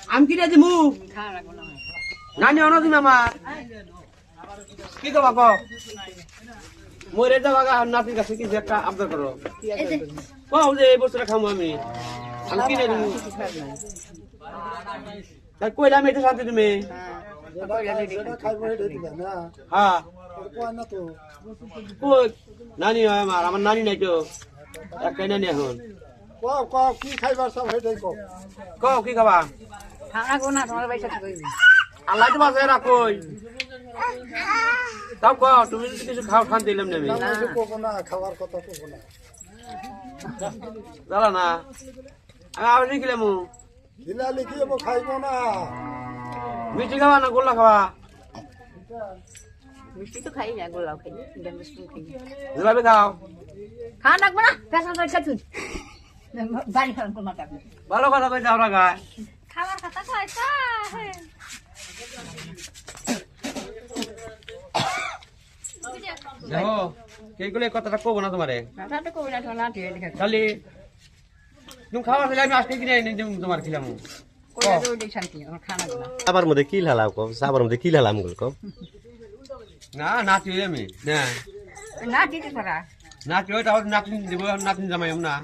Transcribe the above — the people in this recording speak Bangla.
আমি কি দিমু নানি অনা তুমি আমার কি কবা ক মরে যাবা গা নাতির কাছে কি একটা আবদার করো কও যে এই বছরটা খামু আমি কি না দিমু তাই কইলাম এটা শান্তি তুমি হ্যাঁ কই নানি আমার নানি নাই তো একটাই নানি এখন কি খাইবার সব হেঁটাই কও কি খাবা আল্লাহ তো বাজায় রাখোই তাও কও তুমি যদি কিছু খাও খান দিলাম না আমি কবো না খাওয়ার কথা কবো না জানা না আমি আবার লিখিলাম দিলা লিখি খাইব না মিষ্টি খাওয়া না গোল্লা খাওয়া মিষ্টি তো খাই না, গোলাও খাই, মিষ্টি খাই। জিলাপি খাও খাওয়া লাগবে না, পেশা করে খাচ্ছুন। বাড়ি খাওয়ান কোনো মাথা নেই। ভালো কথা কই যাও না গায় খাবার কথা কইতা হে দেখো কে গুলো কথাটা কব না তোমারে কথাটা কই না না দিয়ে দেখা খালি তুমি খাওয়া খেলে আমি আজকে কিনে এনে দিম তোমার খিলামু কইরা তো দেখ শান্তি আমার খানা গুলো সাবার মধ্যে কি লালাম কম সাবার মধ্যে কি লালাম কম না নাচি আমি না না দিতে পারা নাচি ওইটা নাতিন দিব নাতিন জামাই না